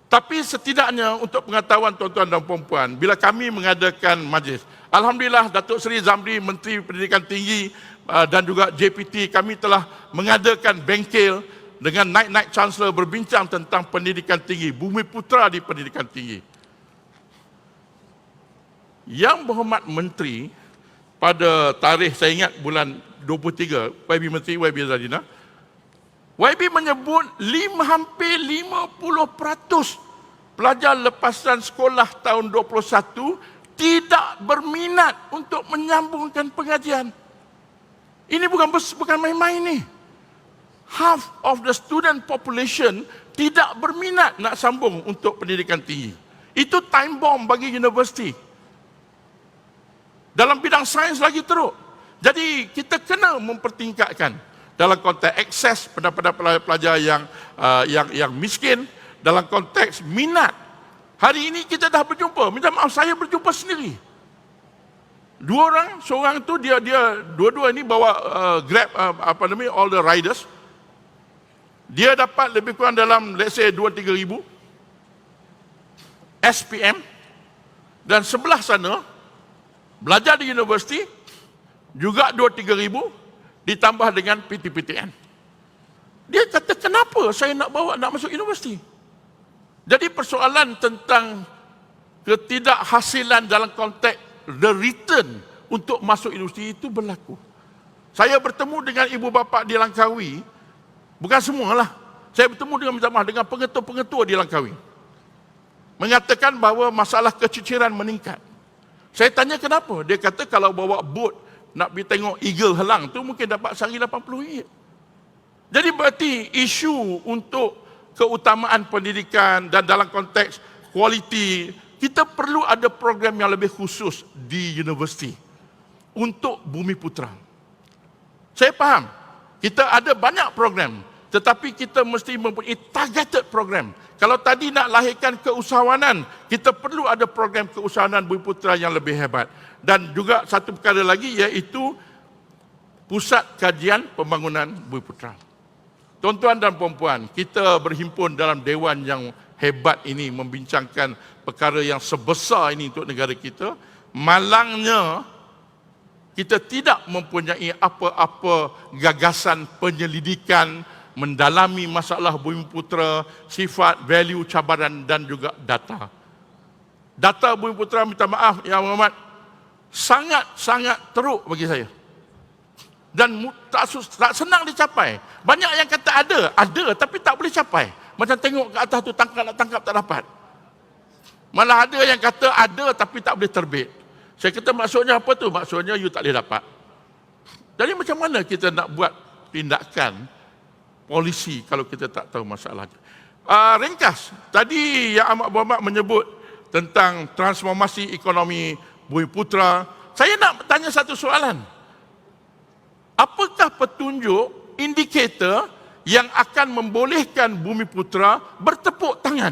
Tapi setidaknya untuk pengetahuan tuan-tuan dan puan-puan, bila kami mengadakan majlis, alhamdulillah Datuk Seri Zamri, Menteri Pendidikan Tinggi dan juga JPT, kami telah mengadakan bengkel dengan naik-naik chancellor berbincang tentang pendidikan tinggi, Bumiputra di pendidikan tinggi. Yang berhormat Menteri, pada tarikh saya ingat bulan 23, YB Menteri YB Zardina, YB menyebut hampir 50% pelajar lepasan sekolah tahun 21 tidak berminat untuk menyambungkan pengajian. Ini bukan main-main ni. Half of the student population tidak berminat nak sambung untuk pendidikan tinggi. Itu time bomb bagi universiti. Dalam bidang sains lagi teruk. Jadi kita kena mempertingkatkan dalam konteks akses pada pelajar yang miskin, dalam konteks minat. Hari ini kita dah berjumpa, minta maaf saya berjumpa sendiri. Dua orang, seorang tu dia dua-dua ini bawa Grab all the riders. Dia dapat lebih kurang dalam let's say 2-3 ribu SPM, dan sebelah sana belajar di universiti juga 2-3 ribu ditambah dengan PTPTN. Dia kata, kenapa saya nak masuk universiti? Jadi persoalan tentang ketidakhasilan dalam konteks the return untuk masuk universiti itu berlaku. Saya bertemu dengan ibu bapa di Langkawi, bukan semualah. Saya bertemu dengan pengetua-pengetua di Langkawi. Mengatakan bahawa masalah keciciran meningkat. Saya tanya kenapa? Dia kata kalau bawa bot nak pergi tengok eagle helang tu mungkin dapat sehari RM80. Jadi berarti isu untuk keutamaan pendidikan dan dalam konteks kualiti, kita perlu ada program yang lebih khusus di universiti untuk Bumiputra. Saya faham, kita ada banyak program, tetapi kita mesti mempunyai targeted program. Kalau tadi nak lahirkan keusahawanan, kita perlu ada program keusahawanan Bumiputra yang lebih hebat. Dan juga satu perkara lagi, iaitu Pusat Kajian Pembangunan Bumiputra. Tuan-tuan dan puan-puan, kita berhimpun dalam dewan yang hebat ini membincangkan perkara yang sebesar ini untuk negara kita. Malangnya, kita tidak mempunyai apa-apa gagasan penyelidikan, mendalami masalah Bumiputra, sifat, value, cabaran dan juga data. Data Bumiputra, minta maaf Yang Berhormat, sangat-sangat teruk bagi saya. Dan tak senang dicapai. Banyak yang kata ada tapi tak boleh capai. Macam tengok ke atas tu, nak tangkap tak dapat. Malah ada yang kata ada tapi tak boleh terbit. Saya kata maksudnya apa tu? Maksudnya you tak boleh dapat. Jadi macam mana kita nak buat tindakan polisi kalau kita tak tahu masalah? Ringkas, tadi Yang Amat Berhormat menyebut tentang transformasi ekonomi Bumiputra. Saya nak tanya satu soalan. Apakah petunjuk, indikator yang akan membolehkan Bumiputra bertepuk tangan?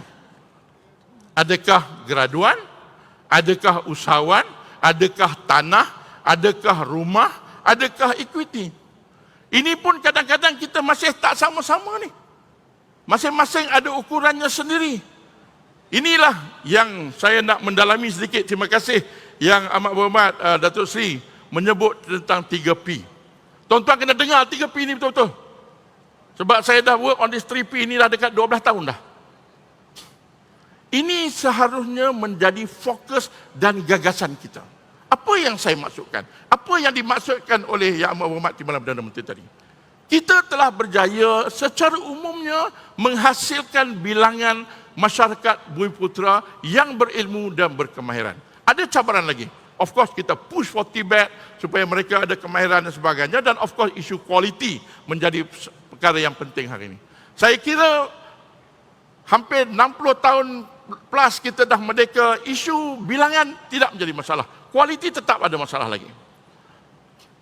Adakah graduan? Adakah usahawan? Adakah tanah? Adakah rumah? Adakah equity? Ini pun kadang-kadang kita masih tak sama-sama ni. Masing-masing ada ukurannya sendiri. Inilah yang saya nak mendalami sedikit. Terima kasih Yang Amat Berhormat Datuk Seri menyebut tentang 3P. Tuan-tuan kena dengar 3P ni betul-betul. Sebab saya dah work on this 3P ni dah dekat 12 tahun dah. Ini seharusnya menjadi fokus dan gagasan kita. Apa yang saya maksudkan? Apa yang dimaksudkan oleh Yang Amat Berhormat Timbalan Perdana Menteri tadi? Kita telah berjaya secara umumnya menghasilkan bilangan masyarakat Bumiputera yang berilmu dan berkemahiran. Ada cabaran lagi. Of course kita push for Tibet supaya mereka ada kemahiran dan sebagainya, dan of course isu quality menjadi perkara yang penting hari ini. Saya kira hampir 60 tahun plus kita dah merdeka, isu bilangan tidak menjadi masalah. Kualiti tetap ada masalah lagi.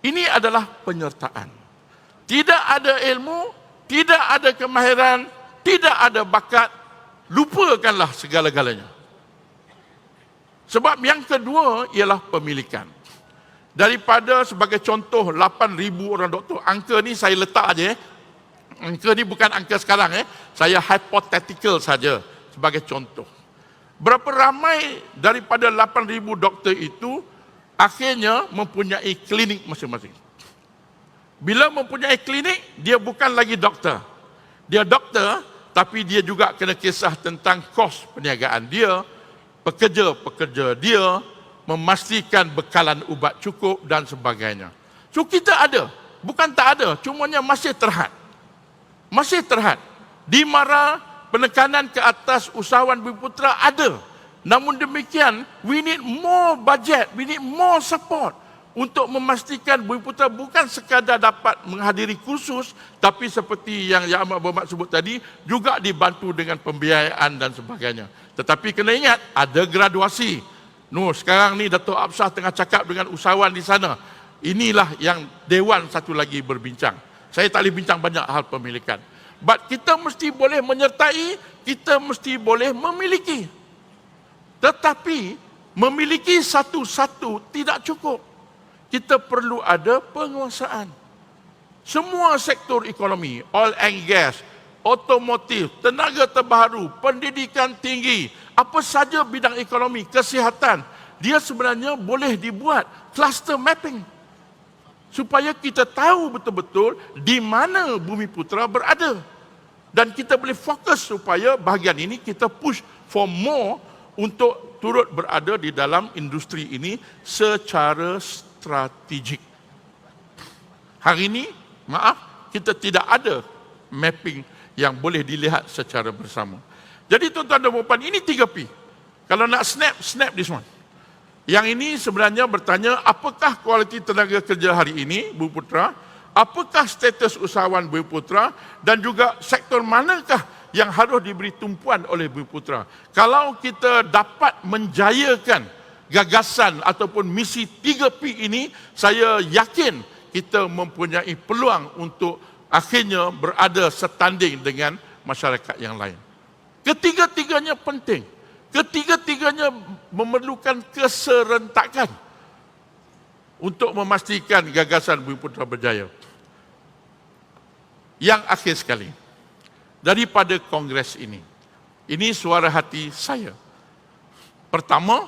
Ini adalah penyertaan. Tidak ada ilmu, tidak ada kemahiran, tidak ada bakat, lupakanlah segala-galanya. Sebab yang kedua ialah pemilikan. Daripada sebagai contoh 8,000 orang doktor, angka ni saya letak aja. Angka ni bukan angka sekarang. Saya hypothetical saja sebagai contoh. Berapa ramai daripada 8,000 doktor itu akhirnya mempunyai klinik masing-masing. Bila mempunyai klinik, dia bukan lagi doktor. Dia doktor, tapi dia juga kena kisah tentang kos perniagaan dia, pekerja-pekerja dia, memastikan bekalan ubat cukup dan sebagainya. So kita ada, bukan tak ada, cumanya masih terhad. Masih terhad. Di mana penekanan ke atas usahawan Bumiputera ada. Namun demikian, we need more budget, we need more support untuk memastikan Bumiputera bukan sekadar dapat menghadiri kursus, tapi seperti yang Yang Amat Berhormat sebut tadi, juga dibantu dengan pembiayaan dan sebagainya. Tetapi kena ingat, ada graduasi. Sekarang ni Dato' Absah tengah cakap dengan usahawan di sana. Inilah yang Dewan satu lagi berbincang. Saya tak boleh bincang banyak hal pemilikan. But kita mesti boleh menyertai, kita mesti boleh memiliki. Tetapi memiliki satu-satu tidak cukup. Kita perlu ada penguasaan. Semua sektor ekonomi, oil and gas, otomotif, tenaga terbaru, pendidikan tinggi, apa saja bidang ekonomi, kesihatan, dia sebenarnya boleh dibuat cluster mapping. Supaya kita tahu betul-betul di mana Bumiputera berada. Dan kita boleh fokus supaya bahagian ini kita push for more untuk turut berada di dalam industri ini secara strategik. Hari ini, maaf, kita tidak ada mapping yang boleh dilihat secara bersama. Jadi tuan-tuan dan puan-puan, ini 3P. Kalau nak snap this one. Yang ini sebenarnya bertanya, apakah kualiti tenaga kerja hari ini, Bumiputera? Apakah status usahawan Bumiputera? Dan juga sektor manakah yang harus diberi tumpuan oleh Bumiputera? Kalau kita dapat menjayakan gagasan ataupun misi 3P ini, saya yakin kita mempunyai peluang untuk akhirnya berada setanding dengan masyarakat yang lain. Ketiga-tiganya penting. Ketiga-tiganya memerlukan keserentakan untuk memastikan gagasan Bumiputera berjaya. Yang akhir sekali, daripada kongres ini suara hati saya. Pertama,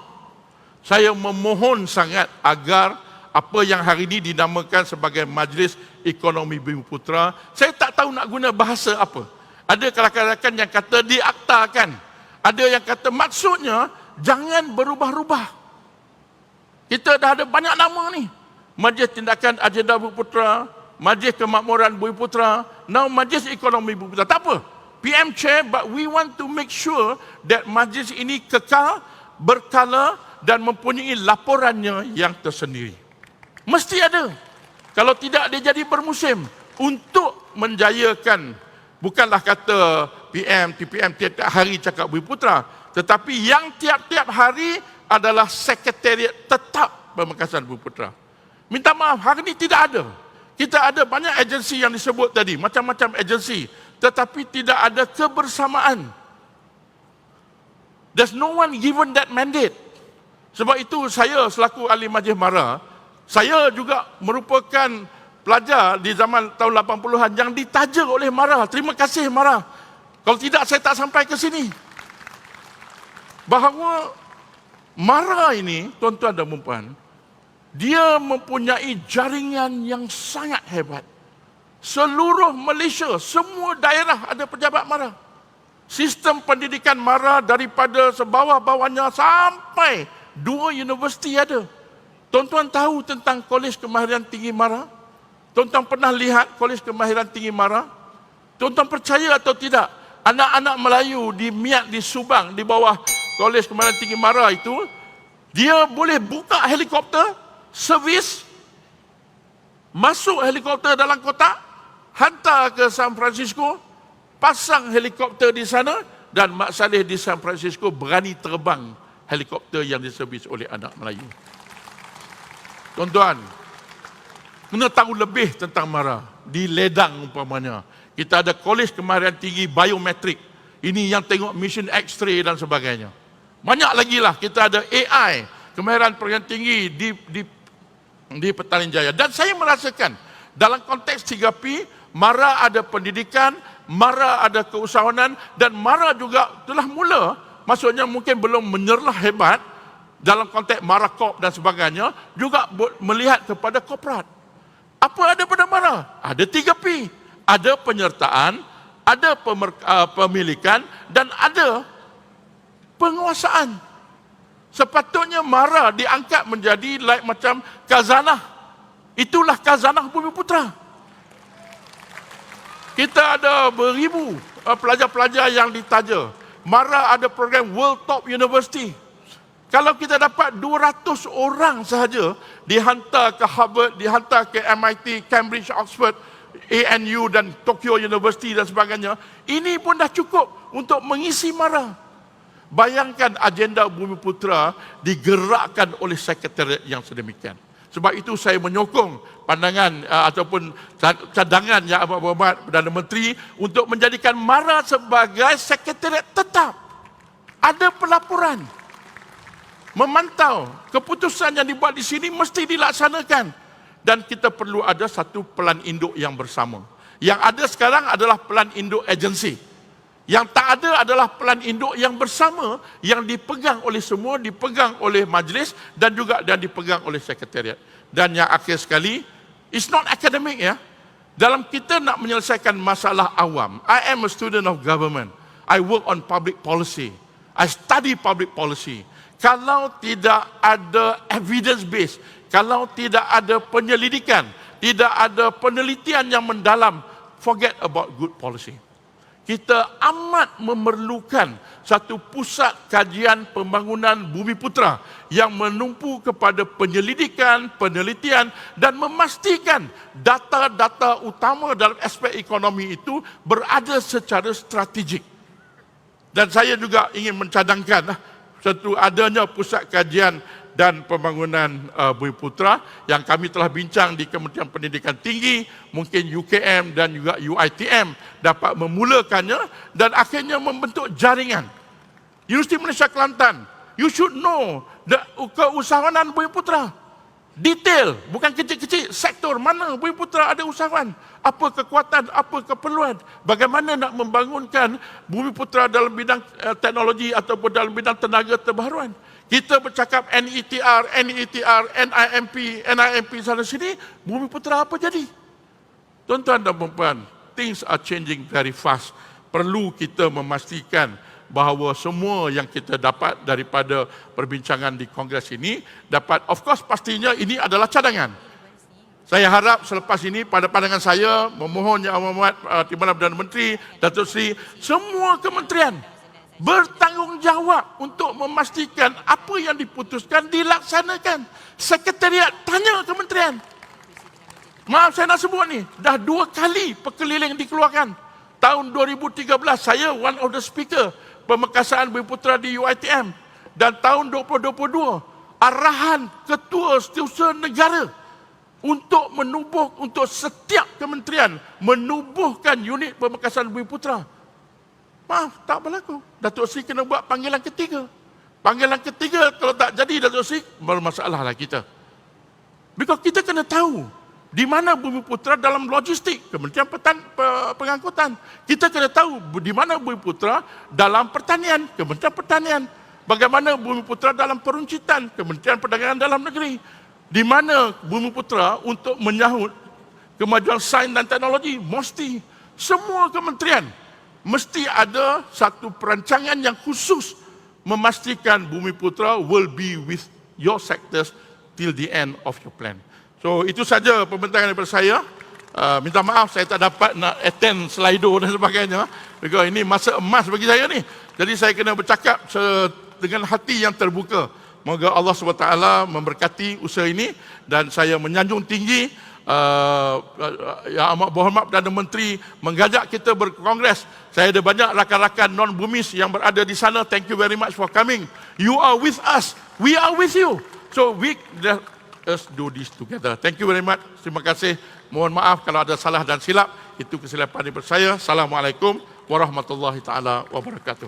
saya memohon sangat agar apa yang hari ini dinamakan sebagai Majlis Ekonomi Bumiputera, saya tak tahu nak guna bahasa apa. Ada rakan-rakan yang kata diaktakan. Ada yang kata maksudnya jangan berubah-ubah. Kita dah ada banyak nama ni. Majlis Tindakan Agenda Bumiputera, Majlis Kemakmuran Bumiputera, now Majlis Ekonomi Bumiputera. Tak apa. PM Chair, but we want to make sure that majlis ini kekal, berkala dan mempunyai laporannya yang tersendiri. Mesti ada. Kalau tidak, dia jadi bermusim untuk menjayakan. Bukanlah kata TPM tiap-tiap hari cakap Bumiputera, tetapi yang tiap-tiap hari adalah sekretariat tetap Pemekasan Bumiputera. Minta maaf, hari ini tidak ada. Kita ada banyak agensi yang disebut tadi, macam-macam agensi, tetapi tidak ada kebersamaan. There's no one given that mandate. Sebab itu saya selaku ahli Majlis MARA, saya juga merupakan pelajar di zaman tahun 80-an yang ditaja oleh MARA. Terima kasih MARA. Kalau tidak, saya tak sampai ke sini. Bahawa MARA ini, tuan-tuan dan puan-puan, Dia mempunyai jaringan yang sangat hebat. Seluruh Malaysia, semua daerah ada pejabat MARA. Sistem pendidikan MARA daripada sebawah-bawahnya sampai 2 universiti ada. Tuan-tuan tahu tentang Kolej Kemahiran Tinggi MARA? Tuan-tuan pernah lihat Kolej Kemahiran Tinggi MARA? Tuan-tuan percaya atau tidak? Anak-anak Melayu di Miat, di Subang, di bawah Kolej Kemahiran Tinggi MARA itu, dia boleh buka helikopter, servis, masuk helikopter dalam kotak, hantar ke San Francisco, pasang helikopter di sana, dan Mak Saleh di San Francisco berani terbang helikopter yang diservis oleh anak Melayu. Tuan-tuan, kena tahu lebih tentang MARA. Di Ledang umpamanya, kita ada Kolej Kemahiran Tinggi Biometrik. Ini yang tengok mission X-ray dan sebagainya. Banyak lagi lah, kita ada AI, Kemahiran Perguruan Tinggi di Petaling Jaya. Dan saya merasakan dalam konteks 3P, MARA ada pendidikan, MARA ada keusahawanan, dan MARA juga telah mula, maksudnya mungkin belum menyerlah hebat dalam konteks MARA Corp dan sebagainya, juga melihat kepada korporat. Apa ada pada MARA? Ada 3P, ada penyertaan, ada pemilikan, dan ada penguasaan. Sepatutnya MARA diangkat menjadi macam khazanah. Itulah khazanah Bumiputera. Kita ada beribu pelajar-pelajar yang ditaja. MARA ada program World Top University. Kalau kita dapat 200 orang sahaja dihantar ke Harvard, dihantar ke MIT, Cambridge, Oxford, ANU dan Tokyo University dan sebagainya, ini pun dah cukup untuk mengisi MARA. Bayangkan agenda Bumiputera digerakkan oleh sekretariat yang sedemikian. Sebab itu saya menyokong pandangan ataupun cadangan Yang Amat Berhormat Perdana Menteri untuk menjadikan MARA sebagai sekretariat tetap. Ada pelaporan, memantau keputusan yang dibuat di sini mesti dilaksanakan. Dan kita perlu ada satu pelan induk yang bersama. Yang ada sekarang adalah pelan induk agensi. Yang tak ada adalah pelan induk yang bersama, yang dipegang oleh semua, dipegang oleh majlis dan juga dipegang oleh sekretariat. Dan yang akhir sekali, it's not academic ya. Dalam kita nak menyelesaikan masalah awam, I am a student of government. I work on public policy. I study public policy. Kalau tidak ada evidence base, kalau tidak ada penyelidikan, tidak ada penelitian yang mendalam, forget about good policy. Kita amat memerlukan satu pusat kajian pembangunan Bumiputera yang menumpu kepada penyelidikan, penelitian dan memastikan data-data utama dalam aspek ekonomi itu berada secara strategik. Dan saya juga ingin mencadangkan satu adanya pusat kajian dan pembangunan Bumiputera yang kami telah bincang di Kementerian Pendidikan Tinggi, mungkin UKM dan juga UiTM dapat memulakannya dan akhirnya membentuk jaringan. Universiti Malaysia Kelantan, you should know keusahawanan Bumiputera. Detail, bukan kecil-kecil, sektor mana Bumiputera ada usahawan, apa kekuatan, apa keperluan, bagaimana nak membangunkan Bumiputera dalam bidang teknologi ataupun dalam bidang tenaga terbaruan. Kita bercakap NETR, NIMP sana sini, Bumiputera apa jadi? Tuan-tuan dan puan-puan, things are changing very fast. Perlu kita memastikan bahawa semua yang kita dapat daripada perbincangan di Kongres ini dapat, of course pastinya ini adalah cadangan. Saya harap selepas ini pada pandangan saya memohon Yang Amat Berhormat Timbalan Perdana Menteri, Datuk Seri, semua kementerian bertanggungjawab untuk memastikan apa yang diputuskan dilaksanakan. Sekretariat tanya kementerian. Maaf saya nak sebut ni, dah 2 kali perkeliling dikeluarkan. Tahun 2013 saya one of the speaker pemekasan Bumiputera di UiTM. Dan tahun 2022 arahan Ketua Setiausaha Negara untuk menubuh, untuk setiap kementerian menubuhkan unit pemekasan Bumiputera. Maaf, tak berlaku. Datuk Seri kena buat panggilan ketiga. Panggilan ketiga kalau tak jadi Datuk Seri, bermasalah lah kita. Because kita kena tahu di mana Bumiputera dalam logistik, Kementerian Pengangkutan. Kita kena tahu di mana Bumiputera dalam pertanian, Kementerian Pertanian. Bagaimana Bumiputera dalam peruncitan, Kementerian Perdagangan Dalam Negeri. di mana Bumi Putera untuk menyahut kemajuan sains dan teknologi, mesti semua kementerian mesti ada satu perancangan yang khusus memastikan Bumi Putera will be with your sectors till the end of your plan. So itu saja pembentahan daripada saya. Minta maaf saya tak dapat nak attend Slido dan sebagainya, because ini masa emas bagi saya ni. Jadi saya kena bercakap dengan hati yang terbuka. Moga Allah SWT memberkati usaha ini, dan saya menyanjung tinggi Yang Amat Berhormat Perdana Menteri mengajak kita berkongres. Saya ada banyak rakan-rakan non-Bumis yang berada di sana. Thank you very much for coming. You are with us, we are with you. So let us do this together. Thank you very much. Terima kasih. Mohon maaf kalau ada salah dan silap. Itu kesilapan daripada saya. Assalamualaikum warahmatullahi taala wabarakatuh.